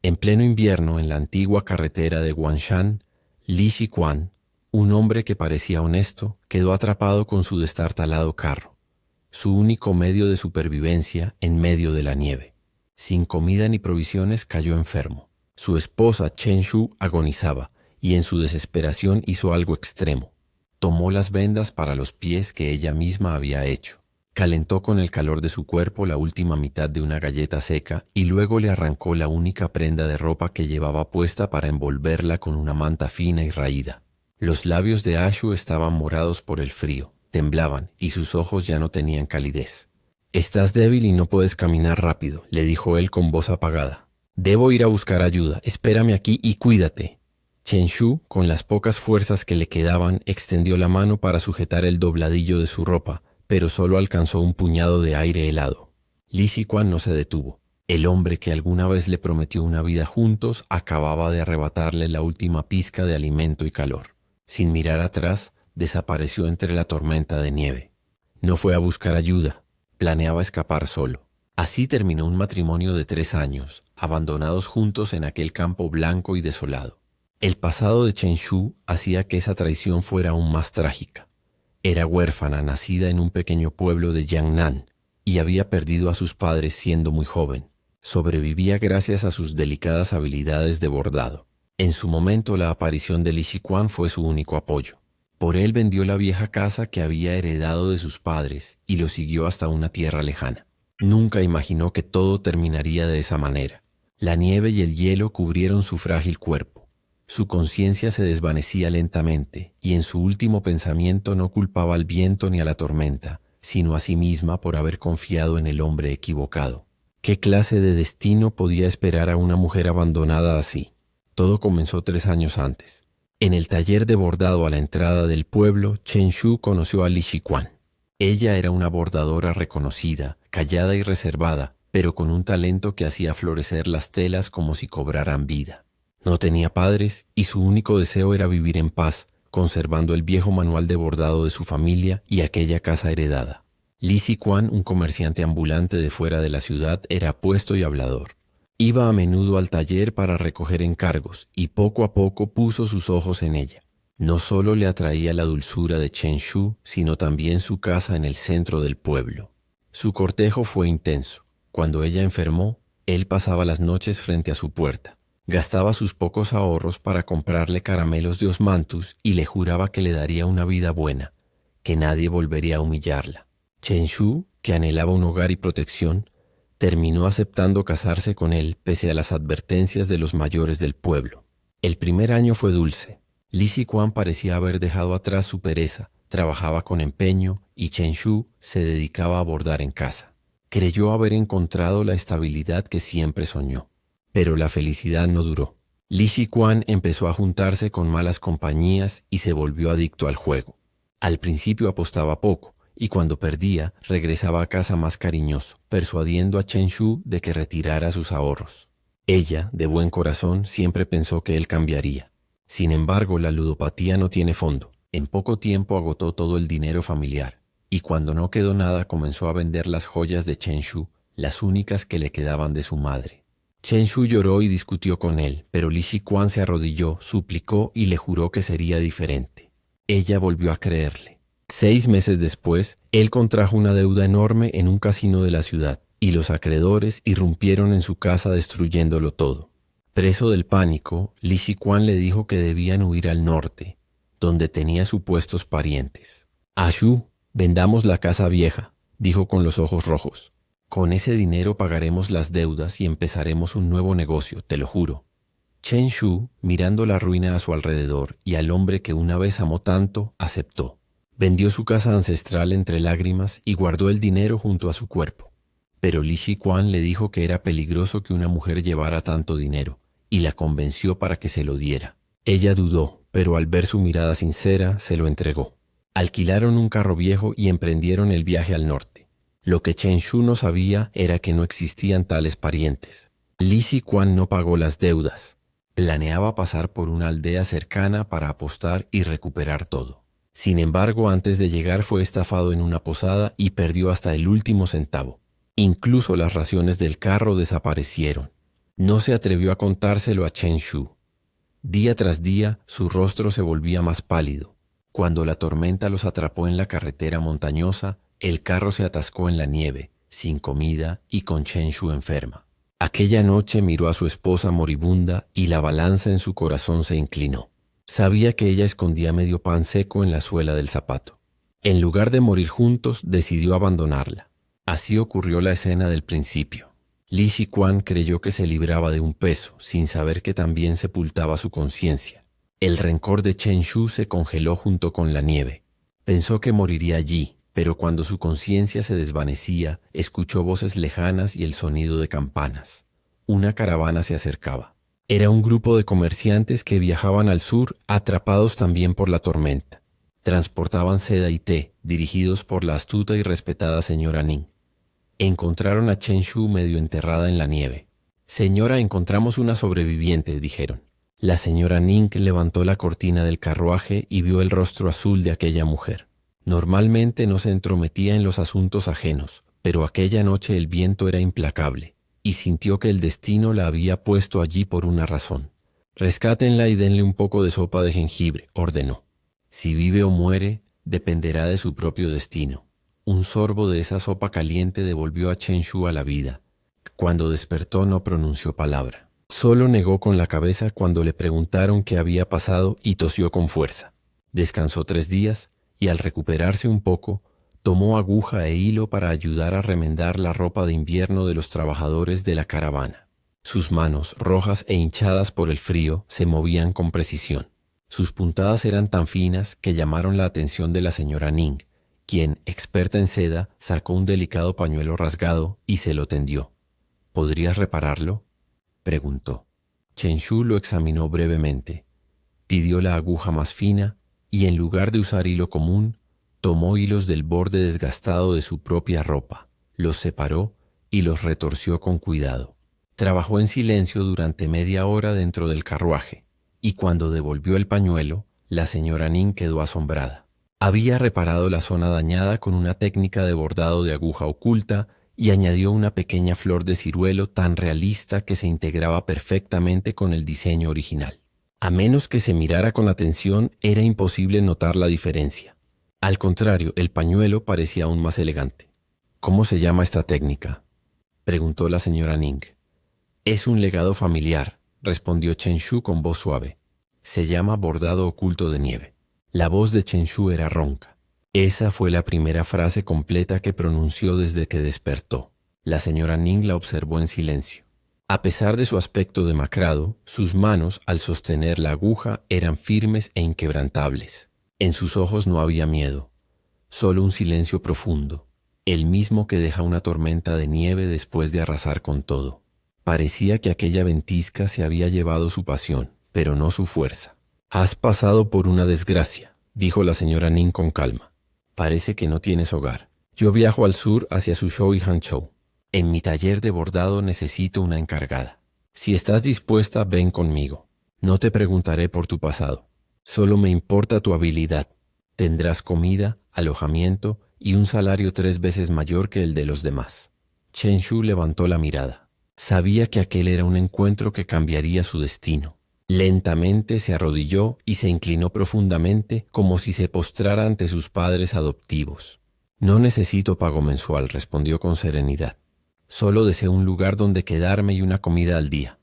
En pleno invierno, en la antigua carretera de Guanshan, Li Shiquan, un hombre que parecía honesto, quedó atrapado con su destartalado carro, su único medio de supervivencia en medio de la nieve. Sin comida ni provisiones, cayó enfermo. Su esposa Chen Shu agonizaba y en su desesperación hizo algo extremo. Tomó las vendas para los pies que ella misma había hecho. Calentó con el calor de su cuerpo la última mitad de una galleta seca y luego le arrancó la única prenda de ropa que llevaba puesta para envolverla con una manta fina y raída. Los labios de Ashu estaban morados por el frío, temblaban y sus ojos ya no tenían calidez. «Estás débil y no puedes caminar rápido», le dijo él con voz apagada. «Debo ir a buscar ayuda, espérame aquí y cuídate». Chen Shu, con las pocas fuerzas que le quedaban, extendió la mano para sujetar el dobladillo de su ropa, pero solo alcanzó un puñado de aire helado. Li Shiquan no se detuvo. El hombre que alguna vez le prometió una vida juntos acababa de arrebatarle la última pizca de alimento y calor. Sin mirar atrás, desapareció entre la tormenta de nieve. No fue a buscar ayuda, planeaba escapar solo. Así terminó un matrimonio de 3 años, abandonados juntos en aquel campo blanco y desolado. El pasado de Chen Shu hacía que esa traición fuera aún más trágica. Era huérfana, nacida en un pequeño pueblo de Jiangnan, y había perdido a sus padres siendo muy joven. Sobrevivía gracias a sus delicadas habilidades de bordado. En su momento, la aparición de Li Shiquan fue su único apoyo. Por él vendió la vieja casa que había heredado de sus padres y lo siguió hasta una tierra lejana. Nunca imaginó que todo terminaría de esa manera. La nieve y el hielo cubrieron su frágil cuerpo. Su conciencia se desvanecía lentamente y en su último pensamiento no culpaba al viento ni a la tormenta, sino a sí misma por haber confiado en el hombre equivocado. ¿Qué clase de destino podía esperar a una mujer abandonada así? Todo comenzó 3 años antes. En el taller de bordado a la entrada del pueblo, Chen Shu conoció a Li Shiquan. Ella era una bordadora reconocida, callada y reservada, pero con un talento que hacía florecer las telas como si cobraran vida. No tenía padres y su único deseo era vivir en paz, conservando el viejo manual de bordado de su familia y aquella casa heredada. Li Shiquan, un comerciante ambulante de fuera de la ciudad, era apuesto y hablador. Iba a menudo al taller para recoger encargos y poco a poco puso sus ojos en ella. No solo le atraía la dulzura de Chen Shu, sino también su casa en el centro del pueblo. Su cortejo fue intenso. Cuando ella enfermó, él pasaba las noches frente a su puerta. Gastaba sus pocos ahorros para comprarle caramelos de osmanthus y le juraba que le daría una vida buena, que nadie volvería a humillarla. Chen Shu, que anhelaba un hogar y protección, terminó aceptando casarse con él pese a las advertencias de los mayores del pueblo. El primer año fue dulce. Li Shiquan parecía haber dejado atrás su pereza, trabajaba con empeño y Chen Shu se dedicaba a bordar en casa. Creyó haber encontrado la estabilidad que siempre soñó. Pero la felicidad no duró. Li Shiquan empezó a juntarse con malas compañías y se volvió adicto al juego. Al principio apostaba poco, y cuando perdía, regresaba a casa más cariñoso, persuadiendo a Chen Shu de que retirara sus ahorros. Ella, de buen corazón, siempre pensó que él cambiaría. Sin embargo, la ludopatía no tiene fondo. En poco tiempo agotó todo el dinero familiar, y cuando no quedó nada comenzó a vender las joyas de Chen Shu, las únicas que le quedaban de su madre. Chen Shu lloró y discutió con él, pero Li Shiquan se arrodilló, suplicó y le juró que sería diferente. Ella volvió a creerle. 6 meses después, él contrajo una deuda enorme en un casino de la ciudad, y los acreedores irrumpieron en su casa destruyéndolo todo. Preso del pánico, Li Shiquan le dijo que debían huir al norte, donde tenía supuestos parientes. «Ashu, vendamos la casa vieja», dijo con los ojos rojos. «Con ese dinero pagaremos las deudas y empezaremos un nuevo negocio, te lo juro». Chen Shu, mirando la ruina a su alrededor y al hombre que una vez amó tanto, aceptó. Vendió su casa ancestral entre lágrimas y guardó el dinero junto a su cuerpo. Pero Li Shiquan le dijo que era peligroso que una mujer llevara tanto dinero, y la convenció para que se lo diera. Ella dudó, pero al ver su mirada sincera, se lo entregó. Alquilaron un carro viejo y emprendieron el viaje al norte. Lo que Chen Shu no sabía era que no existían tales parientes. Li Shiquan no pagó las deudas. Planeaba pasar por una aldea cercana para apostar y recuperar todo. Sin embargo, antes de llegar fue estafado en una posada y perdió hasta el último centavo. Incluso las raciones del carro desaparecieron. No se atrevió a contárselo a Chen Shu. Día tras día su rostro se volvía más pálido. Cuando la tormenta los atrapó en la carretera montañosa, el carro se atascó en la nieve, sin comida y con Chen Shu enferma. Aquella noche miró a su esposa moribunda y la balanza en su corazón se inclinó. Sabía que ella escondía medio pan seco en la suela del zapato. En lugar de morir juntos, decidió abandonarla. Así ocurrió la escena del principio. Li Shiquan creyó que se libraba de un peso, sin saber que también sepultaba su conciencia. El rencor de Chen Shu se congeló junto con la nieve. Pensó que moriría allí, pero cuando su conciencia se desvanecía, escuchó voces lejanas y el sonido de campanas. Una caravana se acercaba. Era un grupo de comerciantes que viajaban al sur, atrapados también por la tormenta. Transportaban seda y té, dirigidos por la astuta y respetada señora Ning. Encontraron a Chen Shu medio enterrada en la nieve. «Señora, encontramos una sobreviviente», dijeron. La señora Ning levantó la cortina del carruaje y vio el rostro azul de aquella mujer. Normalmente no se entrometía en los asuntos ajenos, pero aquella noche el viento era implacable, y sintió que el destino la había puesto allí por una razón. «Rescátenla y denle un poco de sopa de jengibre», ordenó. «Si vive o muere, dependerá de su propio destino». Un sorbo de esa sopa caliente devolvió a Chen Shu a la vida. Cuando despertó no pronunció palabra. Solo negó con la cabeza cuando le preguntaron qué había pasado y tosió con fuerza. Descansó 3 días y al recuperarse un poco, tomó aguja e hilo para ayudar a remendar la ropa de invierno de los trabajadores de la caravana. Sus manos, rojas e hinchadas por el frío, se movían con precisión. Sus puntadas eran tan finas que llamaron la atención de la señora Ning, quien, experta en seda, sacó un delicado pañuelo rasgado y se lo tendió. «¿Podrías repararlo?», preguntó. Chen Shu lo examinó brevemente. Pidió la aguja más fina y, en lugar de usar hilo común, tomó hilos del borde desgastado de su propia ropa, los separó y los retorció con cuidado. Trabajó en silencio durante media hora dentro del carruaje, y cuando devolvió el pañuelo, la señora Ning quedó asombrada. Había reparado la zona dañada con una técnica de bordado de aguja oculta y añadió una pequeña flor de ciruelo tan realista que se integraba perfectamente con el diseño original. A menos que se mirara con atención, era imposible notar la diferencia. Al contrario, el pañuelo parecía aún más elegante. «¿Cómo se llama esta técnica?», preguntó la señora Ning. «Es un legado familiar», respondió Chen Shu con voz suave. «Se llama bordado oculto de nieve». La voz de Chen Shu era ronca. Esa fue la primera frase completa que pronunció desde que despertó. La señora Ning la observó en silencio. A pesar de su aspecto demacrado, sus manos, al sostener la aguja, eran firmes e inquebrantables. En sus ojos no había miedo, solo un silencio profundo, el mismo que deja una tormenta de nieve después de arrasar con todo. Parecía que aquella ventisca se había llevado su pasión, pero no su fuerza. «Has pasado por una desgracia», dijo la señora Ning con calma. «Parece que no tienes hogar. Yo viajo al sur hacia Suzhou y Hangzhou. En mi taller de bordado necesito una encargada. Si estás dispuesta, ven conmigo. No te preguntaré por tu pasado. Solo me importa tu habilidad. Tendrás comida, alojamiento y un salario 3 veces mayor que el de los demás». Chen Shu levantó la mirada. Sabía que aquel era un encuentro que cambiaría su destino. Lentamente se arrodilló y se inclinó profundamente como si se postrara ante sus padres adoptivos. «No necesito pago mensual», respondió con serenidad. «Solo deseo un lugar donde quedarme y una comida al día».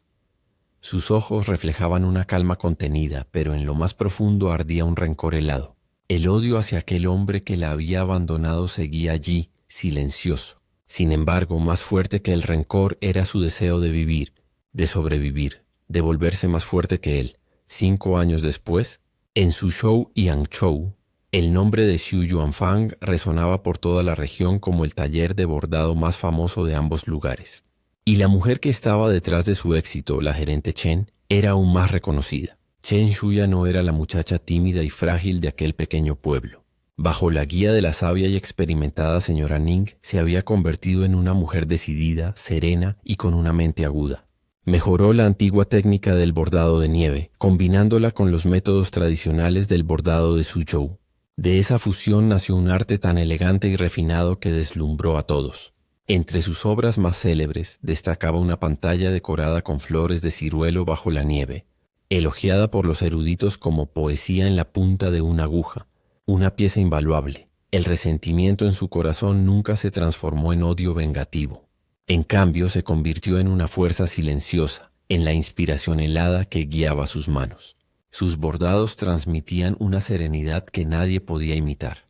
Sus ojos reflejaban una calma contenida, pero en lo más profundo ardía un rencor helado. El odio hacia aquel hombre que la había abandonado seguía allí, silencioso. Sin embargo, más fuerte que el rencor era su deseo de vivir, de sobrevivir, de volverse más fuerte que él. 5 años después, en Suzhou y Hangzhou, el nombre de Xu Yuanfang resonaba por toda la región como el taller de bordado más famoso de ambos lugares. Y la mujer que estaba detrás de su éxito, la gerente Chen, era aún más reconocida. Chen Shu ya no era la muchacha tímida y frágil de aquel pequeño pueblo. Bajo la guía de la sabia y experimentada señora Ning, se había convertido en una mujer decidida, serena y con una mente aguda. Mejoró la antigua técnica del bordado de nieve, combinándola con los métodos tradicionales del bordado de Suzhou. De esa fusión nació un arte tan elegante y refinado que deslumbró a todos. Entre sus obras más célebres destacaba una pantalla decorada con flores de ciruelo bajo la nieve, elogiada por los eruditos como poesía en la punta de una aguja, una pieza invaluable. El resentimiento en su corazón nunca se transformó en odio vengativo. En cambio, se convirtió en una fuerza silenciosa, en la inspiración helada que guiaba sus manos. Sus bordados transmitían una serenidad que nadie podía imitar,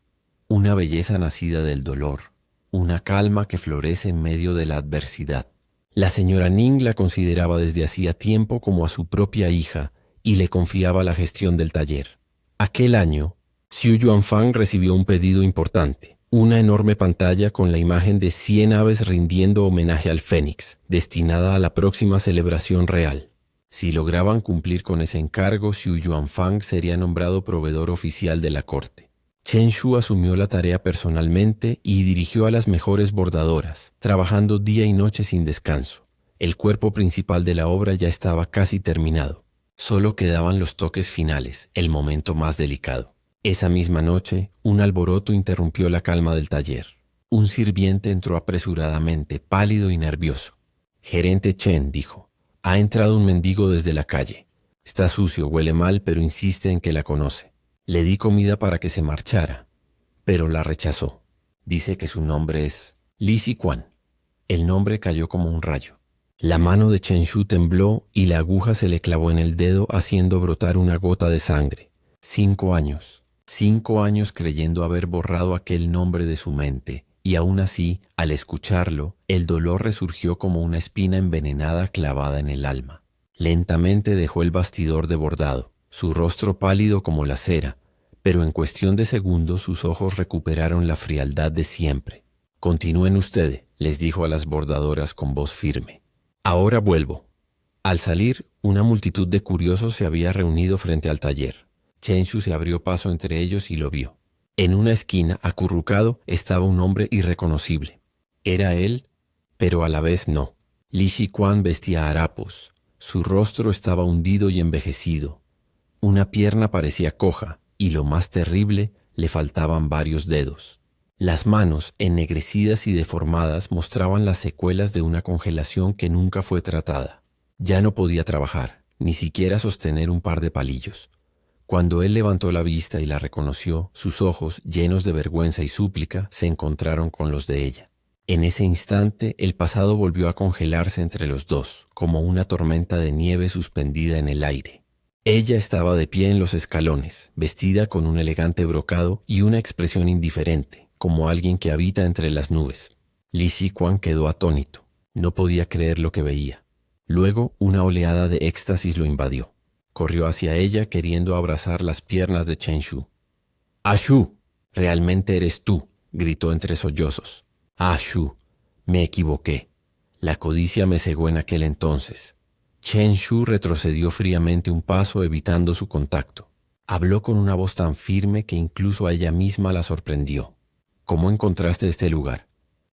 una belleza nacida del dolor, una calma que florece en medio de la adversidad. La señora Ning la consideraba desde hacía tiempo como a su propia hija y le confiaba la gestión del taller. Aquel año, Xu Yuanfang recibió un pedido importante, una enorme pantalla con la imagen de 100 aves rindiendo homenaje al Fénix, destinada a la próxima celebración real. Si lograban cumplir con ese encargo, Xu Yuanfang sería nombrado proveedor oficial de la corte. Chen Shu asumió la tarea personalmente y dirigió a las mejores bordadoras, trabajando día y noche sin descanso. El cuerpo principal de la obra ya estaba casi terminado. Solo quedaban los toques finales, el momento más delicado. Esa misma noche, un alboroto interrumpió la calma del taller. Un sirviente entró apresuradamente, pálido y nervioso. «Gerente Chen», dijo, «ha entrado un mendigo desde la calle. Está sucio, huele mal, pero insiste en que la conoce. Le di comida para que se marchara, pero la rechazó. Dice que su nombre es Li Siquan». El nombre cayó como un rayo. La mano de Chen Shu tembló y la aguja se le clavó en el dedo haciendo brotar una gota de sangre. 5 años. 5 años creyendo haber borrado aquel nombre de su mente, y aún así, al escucharlo, el dolor resurgió como una espina envenenada clavada en el alma. Lentamente dejó el bastidor de bordado, su rostro pálido como la cera, pero en cuestión de segundos sus ojos recuperaron la frialdad de siempre. «Continúen ustedes», les dijo a las bordadoras con voz firme. «Ahora vuelvo». Al salir, una multitud de curiosos se había reunido frente al taller. Chen Shu se abrió paso entre ellos y lo vio. En una esquina, acurrucado, estaba un hombre irreconocible. Era él, pero a la vez no. Li Siquan vestía harapos. Su rostro estaba hundido y envejecido. Una pierna parecía coja, y lo más terrible, le faltaban varios dedos. Las manos, ennegrecidas y deformadas, mostraban las secuelas de una congelación que nunca fue tratada. Ya no podía trabajar, ni siquiera sostener un par de palillos. Cuando él levantó la vista y la reconoció, sus ojos, llenos de vergüenza y súplica, se encontraron con los de ella. En ese instante, el pasado volvió a congelarse entre los dos, como una tormenta de nieve suspendida en el aire. Ella estaba de pie en los escalones, vestida con un elegante brocado y una expresión indiferente, como alguien que habita entre las nubes. Li Siquan quedó atónito. No podía creer lo que veía. Luego, una oleada de éxtasis lo invadió. Corrió hacia ella queriendo abrazar las piernas de Chen Shu. «¡Ah, Shu! Realmente eres tú», gritó entre sollozos. «Ah, Shu, me equivoqué. La codicia me cegó en aquel entonces». Chen Shu retrocedió fríamente un paso evitando su contacto. Habló con una voz tan firme que incluso a ella misma la sorprendió. «¿Cómo encontraste este lugar?»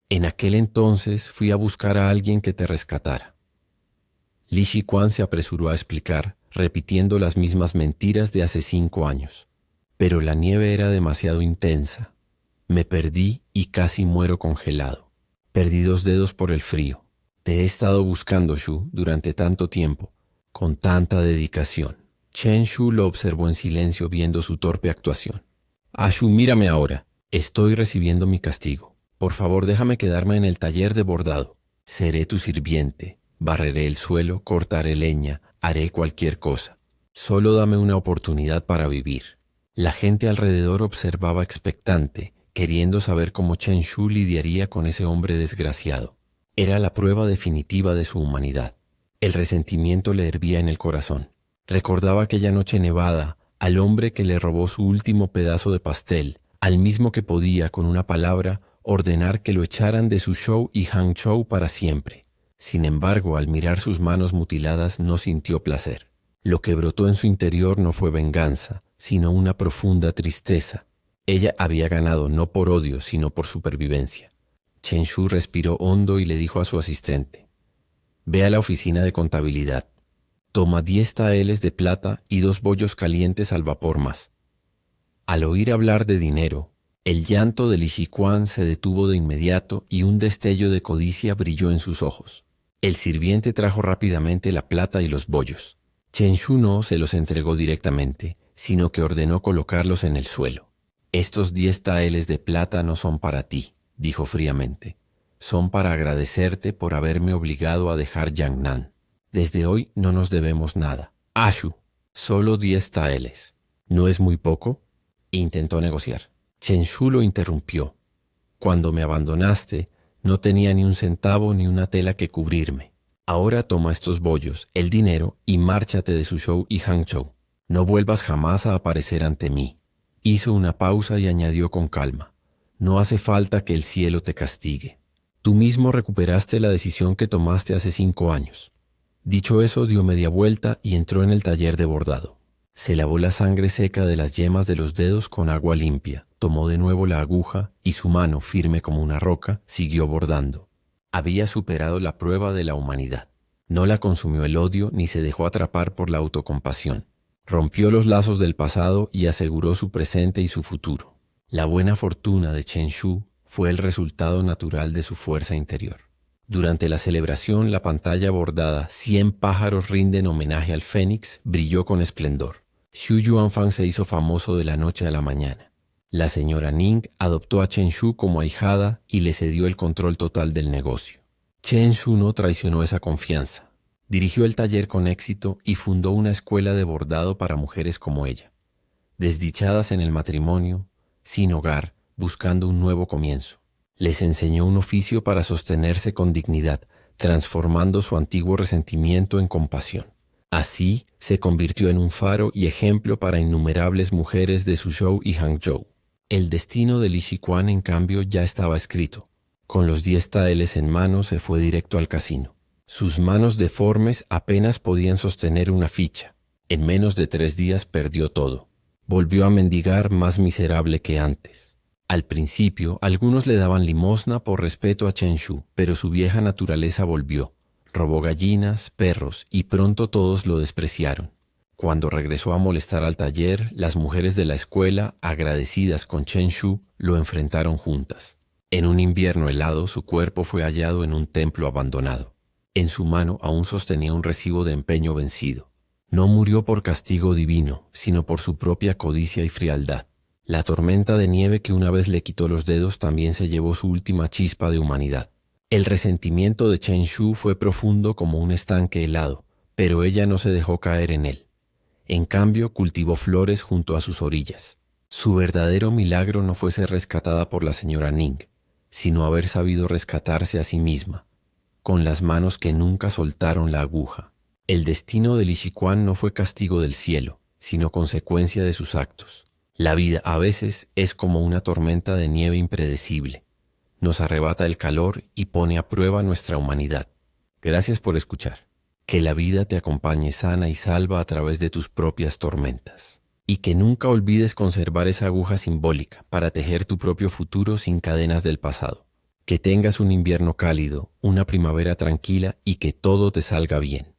«En aquel entonces fui a buscar a alguien que te rescatara». Li Siquan se apresuró a explicar, repitiendo las mismas mentiras de hace 5 años. «Pero la nieve era demasiado intensa. Me perdí y casi muero congelado. Perdí 2 dedos por el frío. Te he estado buscando, Shu, durante tanto tiempo, con tanta dedicación». Chen Shu lo observó en silencio viendo su torpe actuación. «Ah, Shu, mírame ahora. Estoy recibiendo mi castigo. Por favor, déjame quedarme en el taller de bordado. Seré tu sirviente. Barreré el suelo, cortaré leña, haré cualquier cosa. Solo dame una oportunidad para vivir». La gente alrededor observaba expectante, queriendo saber cómo Chen Shu lidiaría con ese hombre desgraciado. Era la prueba definitiva de su humanidad. El resentimiento le hervía en el corazón. Recordaba aquella noche nevada, al hombre que le robó su último pedazo de pastel, al mismo que podía, con una palabra, ordenar que lo echaran de su show y Hangzhou para siempre. Sin embargo, al mirar sus manos mutiladas no sintió placer. Lo que brotó en su interior no fue venganza, sino una profunda tristeza. Ella había ganado no por odio, sino por supervivencia. Chen Shu respiró hondo y le dijo a su asistente: «Ve a la oficina de contabilidad. Toma 10 taeles de plata y 2 bollos calientes al vapor más». Al oír hablar de dinero, El llanto de Li Shiquan se detuvo de inmediato y un destello de codicia brilló en sus ojos. El sirviente trajo rápidamente la plata y los bollos. Chen Shu no se los entregó directamente, sino que ordenó colocarlos en el suelo. «Estos 10 taeles de plata no son para ti», dijo fríamente. «Son para agradecerte por haberme obligado a dejar Yangnan. Desde hoy no nos debemos nada. Ashu, solo 10 taeles. ¿No es muy poco?». Intentó negociar. Chen Shu lo interrumpió. «Cuando me abandonaste, no tenía ni un centavo ni una tela que cubrirme. Ahora toma estos bollos, el dinero, y márchate de Suzhou y Hangzhou. No vuelvas jamás a aparecer ante mí». Hizo una pausa y añadió con calma. «No hace falta que el cielo te castigue. Tú mismo recuperaste la decisión que tomaste hace 5 años». Dicho eso, dio media vuelta y entró en el taller de bordado. Se lavó la sangre seca de las yemas de los dedos con agua limpia, tomó de nuevo la aguja y su mano, firme como una roca, siguió bordando. Había superado la prueba de la humanidad. No la consumió el odio ni se dejó atrapar por la autocompasión. Rompió los lazos del pasado y aseguró su presente y su futuro. La buena fortuna de Chen Shu fue el resultado natural de su fuerza interior. Durante la celebración, la pantalla bordada «100 pájaros rinden homenaje al Fénix» brilló con esplendor. Xu Yuanfang se hizo famoso de la noche a la mañana. La señora Ning adoptó a Chen Shu como ahijada y le cedió el control total del negocio. Chen Shu no traicionó esa confianza. Dirigió el taller con éxito y fundó una escuela de bordado para mujeres como ella, desdichadas en el matrimonio, sin hogar, buscando un nuevo comienzo. Les enseñó un oficio para sostenerse con dignidad, transformando su antiguo resentimiento en compasión. Así se convirtió en un faro y ejemplo para innumerables mujeres de Suzhou y Hangzhou. El destino de Li Shiquan, en cambio, ya estaba escrito. Con los 10 taeles en mano se fue directo al casino. Sus manos deformes apenas podían sostener una ficha. En menos de 3 días perdió todo. Volvió a mendigar más miserable que antes. Al principio, algunos le daban limosna por respeto a Chen Shu, pero su vieja naturaleza volvió. Robó gallinas, perros, y pronto todos lo despreciaron. Cuando regresó a molestar al taller, las mujeres de la escuela, agradecidas con Chen Shu, lo enfrentaron juntas. En un invierno helado, su cuerpo fue hallado en un templo abandonado. En su mano aún sostenía un recibo de empeño vencido. No murió por castigo divino, sino por su propia codicia y frialdad. La tormenta de nieve que una vez le quitó los dedos también se llevó su última chispa de humanidad. El resentimiento de Chen Shu fue profundo como un estanque helado, pero ella no se dejó caer en él. En cambio, cultivó flores junto a sus orillas. Su verdadero milagro no fue ser rescatada por la señora Ning, sino haber sabido rescatarse a sí misma, con las manos que nunca soltaron la aguja. El destino de Li Shiquan no fue castigo del cielo, sino consecuencia de sus actos. La vida a veces es como una tormenta de nieve impredecible. Nos arrebata el calor y pone a prueba nuestra humanidad. Gracias por escuchar. Que la vida te acompañe sana y salva a través de tus propias tormentas. Y que nunca olvides conservar esa aguja simbólica para tejer tu propio futuro sin cadenas del pasado. Que tengas un invierno cálido, una primavera tranquila y que todo te salga bien.